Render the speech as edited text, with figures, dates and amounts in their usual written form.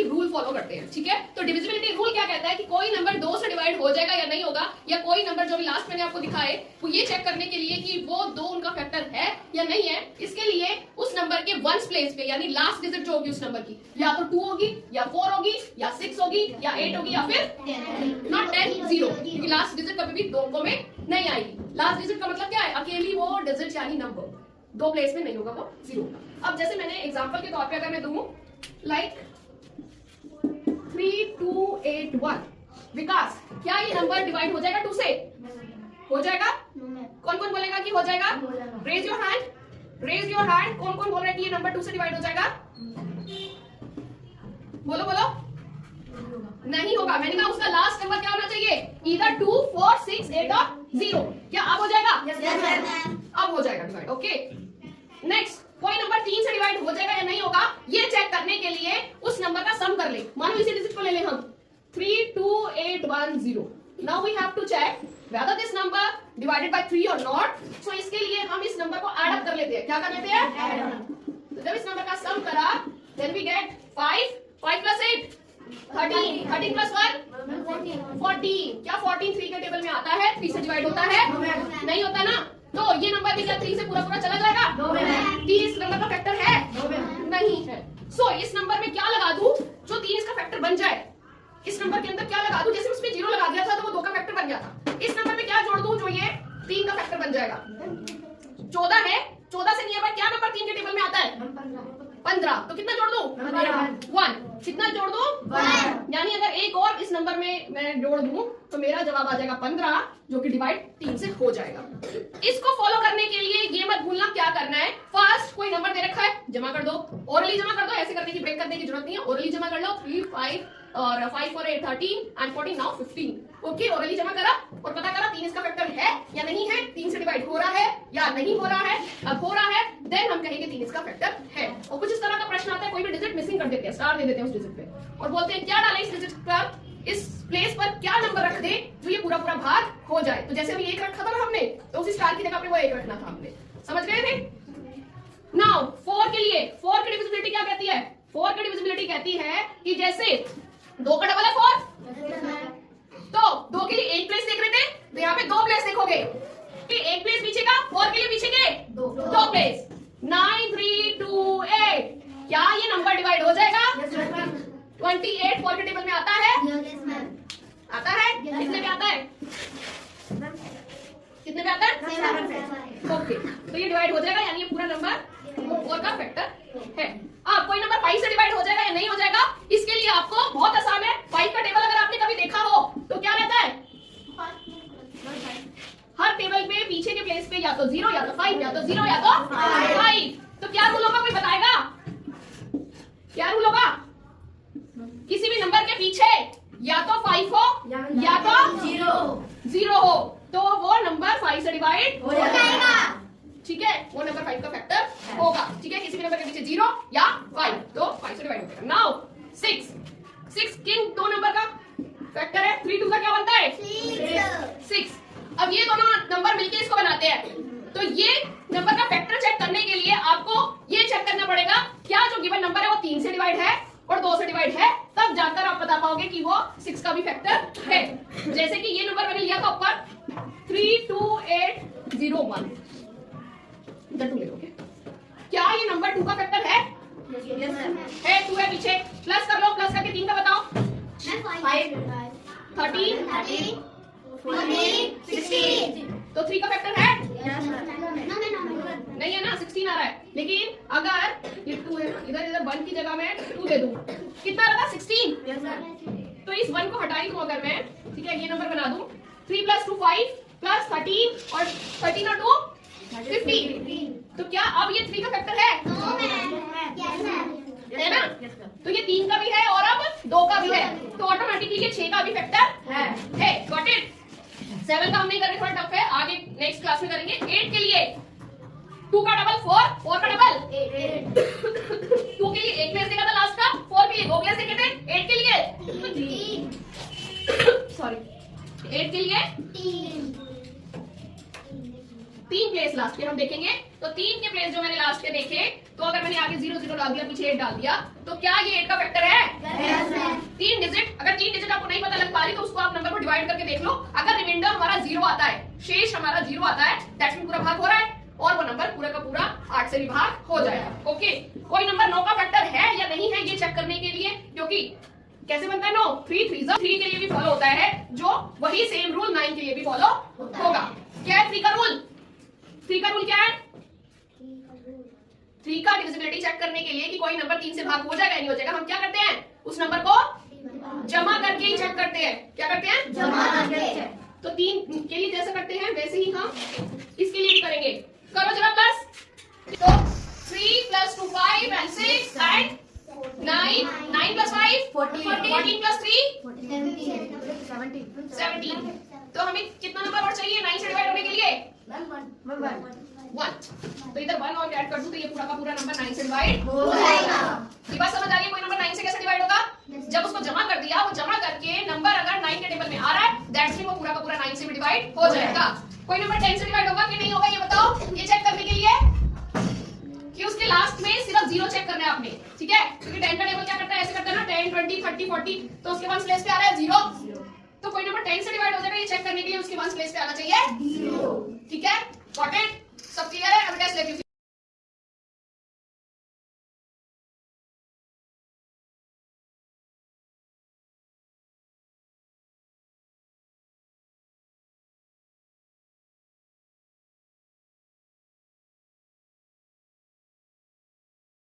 Rule follow करते हैं, ठीक है। तो डिविजिबिलिटी रूल क्या कहता है कि कोई नंबर 2 से डिवाइड हो जाएगा या नहीं होगा, या कोई नंबर जो भी लास्ट मैंने आपको दिखाए वो ये चेक करने के लिए कि वो 2 उनका फैक्टर है या नहीं है, इसके लिए उस नंबर के वंस प्लेस पे यानी लास्ट डिजिट जो होगी उस नंबर की या तो 2 होगी या 4 होगी या 6 होगी या 8 होगी या फिर नॉट 10 0, क्योंकि लास्ट डिजिट कभी भी 2 में नहीं आएगी। लास्ट डिजिट का मतलब क्या है, अकेली वो डिजिट यानी नंबर 2 प्लेस में नहीं होगा, वो 0 होगा। अब जैसे मैंने एग्जांपल के तौर पे अगर मैं दूं लाइक 3281, विकास क्या ये नंबर डिवाइड हो जाएगा 2 से? हो जाएगा? कौन कौन बोलेगा कि हो जाएगा? Raise your hand, raise your hand. कौन कौन बोल रहा है कि ये नंबर 2 से डिवाइड हो जाएगा? बोलो बोलो। नहीं होगा, मैंने कहा उसका लास्ट नंबर क्या होना चाहिए, इधर 2 4 6 8 और 0। क्या अब हो जाएगा? अब हो जाएगा डिवाइड, ओके। नेक्स्ट, कोई नंबर 3 से डिवाइड हो जाएगा या नहीं होगा, ये चेक करने के लिए उस नंबर का सम कर ले। मानो इसी डिजिट को ले लें हम 32810। Now we have to check whether this number divided by 3 or not. So इसके लिए हम इस नंबर को ऐड अप कर लेते हैं। क्या कर लेते हैं? तो जब इस नंबर का सम करा then we get 5 plus 8 13 13 plus 1 14। क्या 14 3 के टेबल में आता है? 3 से डिवाइड होता है? नहीं होता ना। तो ये नंबर भी क्या 3 से पूरा पूरा चला जाएगा? 3 इस नंबर का फैक्टर है? नहीं है। सो इस नंबर में क्या लगा दूं जो 3 इसका फैक्टर बन जाए? इस नंबर के अंदर क्या लगा दूं? जैसे उसमें 0 लगा दिया था तो वो 2 का फैक्टर बन गया था। इस नंबर में क्या जोड़ दूं जो ये 3 का फैक्टर बन जाएगा? 14 है। 14 से नियर बाय क्या नंबर 3 के टेबल में आता है? 15। तो कितना जोड़ दूं? 1। कितना जोड़ दूं? 1। यानी अगर एक और इस नंबर में मैं जोड़ दूं तो मेरा जवाब आ जाएगा 15, जो कि डिवाइड 3 से हो जाएगा। इसको फॉलो करने के लिए ये मत भूलना क्या करना है। फर्स्ट कोई नंबर दे रखा है, जमा कर दो, ओरली जमा कर दो, ऐसे करने की ब्रेक करने की जरूरत नहीं है। ओरली जमा कर लो 3 5 और 5 4 8 13 एंड 14 नाउ 15। ओके, ओरली जमा करा और पता करा 3 इसका फैक्टर है या नहीं है, 3 से डिवाइड हो रहा है या नहीं हो रहा है। अब हो रहा है देन हम कहेंगे 3 इसका फैक्टर है। और कुछ इस तरह का प्रश्न आता है, कोई भी डिजिट मिसिंग कर देते हैं, स्टार दे देते हैं उस डिजिट पे और बोलते हैं क्या डालें इस डिजिट पर, इस प्लेस पर क्या नंबर रख दे जो ये पूरा पूरा भाग हो जाए। तो जैसे अभी 1 रखा था ना हमने, तो उसी स्टार की जगह पे वो 1 रखना था हमने। समझ गए थे? नाउ 4 के लिए 4 की डिविजिबिलिटी क्या कहती है? 4 की डिविजिबिलिटी कहती है कि जैसे 2 का डबल है 4, तो 2 के लिए 1 प्लेस देख रहे थे तो यहाँ पे 2 प्लेस देखोगे कि 1 प्लेस पीछे का, 4 के लिए पीछे के 2 प्लेस। 9 3 2 8। क्या ये नंबर डिवाइड हो जाएगा? 28 4 के टेबल में आता है? आता है? कितने पे आता है? कितने पे आता है? ओके, तो ये डिवाइड हो जाएगा, यानी ये पूरा नंबर 4 का फैक्टर है। अब कोई नंबर 5 से डिवाइड हो जाएगा या नहीं हो जाएगा, इसके लिए आपको बहुत आसान है। 5 का टेबल अगर आपने कभी देखा हो तो क्या रहता है? हर टेबल पे पीछे के प्लेस पे या तो 0 या तो 5 या तो 0 या तो 5। तो क्या रूल होगा, कोई बताएगा? क्या रूल होगा? किसी भी नंबर के पीछे या तो 5 हो या तो 0 हो तो वो नंबर 5 से डिवाइड हो जाएगा। ठीक है, वो नंबर 5 का फैक्टर होगा। ठीक है, किसी भी नंबर के पीछे 0 या 5 तो 5 से डिवाइड हो जाएगा। नाउ 6 किन 2 नंबर का फैक्टर है? 3 2 का क्या बनता है? 6। अब ये दोनों नंबर मिलके इसको बनाते हैं, तो ये नंबर का फैक्टर चेक करने के लिए आपको ये चेक करना पड़ेगा क्या जो गिवन नंबर है वो 3 से डिवाइड है और 2 से डिवाइड है, तब जाकर आप बता पाओगे कि वो 6 का भी फैक्टर है। जैसे कि ये नंबर मैंने लिया था ऊपर 32801, इधर 2 ले लोगे। क्या ये नंबर 2 का फैक्टर है? है, 2 है पीछे। प्लस कर लो, प्लस करके 3 का बताओ। 5 13 14 16। तो 3 का फैक्टर है? नहीं है ना, 16 आ रहा है। लेकिन अगर ये 2 है, इधर इधर 1 की जगह मैं 2 दे दूं, कितना रहता? 16। तो इस 1 को हटा दूं अगर मैं, ठीक है, ये नंबर बना दूं 3 + 2 5 प्लस 13 और 13 और 2 15। तो क्या अब ये 3 का फैक्टर है? है ना? तो ये 3 का भी है और अब 2 का भी है, तो ऑटोमेटिकली ये 6 का भी फैक्टर है। Got it? 7 का हम नहीं कर रहे, थोड़ा टफ है, आगे नेक्स्ट क्लास में करेंगे। 8 के लिए 2 का डबल 4, 4 का डबल 8। 2 के लिए 1 प्लेस देखा था लास्ट का, 4 के लिए 2 प्लेस देखे थे, 8 के लिए सॉरी 8 के लिए 3 प्लेस लास्ट के हम देखेंगे। तो 3 के प्लेस जो मैंने लास्ट के देखे, तो अगर मैंने आगे 0 0 डाल दिया, पीछे 8 डाल दिया, तो क्या ये 8 का फैक्टर है? 3 डिजिट। अगर 3 डिजिट आपको नहीं पता लग पा रही तो उसको आप नंबर को डिवाइड करके देख लो। अगर रिमाइंडर हमारा 0 आता है, शेष हमारा 0 आता है, दैट मीन पूरा भाग हो रहा है और वो नंबर पूरा का पूरा 8 से विभाग हो जाएगा। ओके, कोई नंबर 9 का फैक्टर है या नहीं है ये चेक करने के लिए, क्योंकि कैसे बनता है 9? 3 3 के लिए भी फॉलो होता है, जो वही सेम रूल 9 के लिए भी फॉलो होगा। क्या है 3 का रूल? 3 का रूल क्या है? 3 का डिविजिबिलिटी चेक करने के लिए कि कोई नंबर 3 से भाग हो जाएगा नहीं हो जाएगा, हम क्या करते हैं? उस नंबर को जमा करके ही चेक करते हैं। क्या करते हैं? जमा करके। तो 3 के लिए जैसे करते हैं वैसे ही हम इसके लिए भी करेंगे। करो जरा प्लस। तो 3 + 2 5 and 6 and 9 9 + 5 14 + 3 17। तो हमें कितना नंबर और चाहिए 9 से डिवाइड होने के लिए? 1। तो इधर 1 और ऐड कर दूं तो ये पूरा का पूरा नंबर 9 से डिवाइड हो जाएगा। ये बात समझ आ रही है? कोई नंबर 9 से कैसे डिवाइड होगा? जब उसको जमा कर दिया, वो जमा करके नंबर अगर 9 के टेबल में आ रहा है, दैट्स मीन वो पूरा का पूरा 9 से भी डिवाइड हो जाएगा। कोई नंबर 10 से डिवाइड होगा कि नहीं होगा, ये बताओ। ये चेक करने के लिए कि उसके लास्ट में सिर्फ 0 चेक करना है आपने, ठीक है? क्योंकि 10 का टेबल क्या करता है, ऐसे करता है ना, 10 20 30 40, तो उसके 1 प्लेस पे आ रहा है 0। तो कोई नंबर 10 से डिवाइड हो जाएगा, ये चेक करने के लिए उसके 1 प्लेस पे आना चाहिए 0। ठीक है? Got it? सब क्लियर है? अब टेस्ट लेती हूं।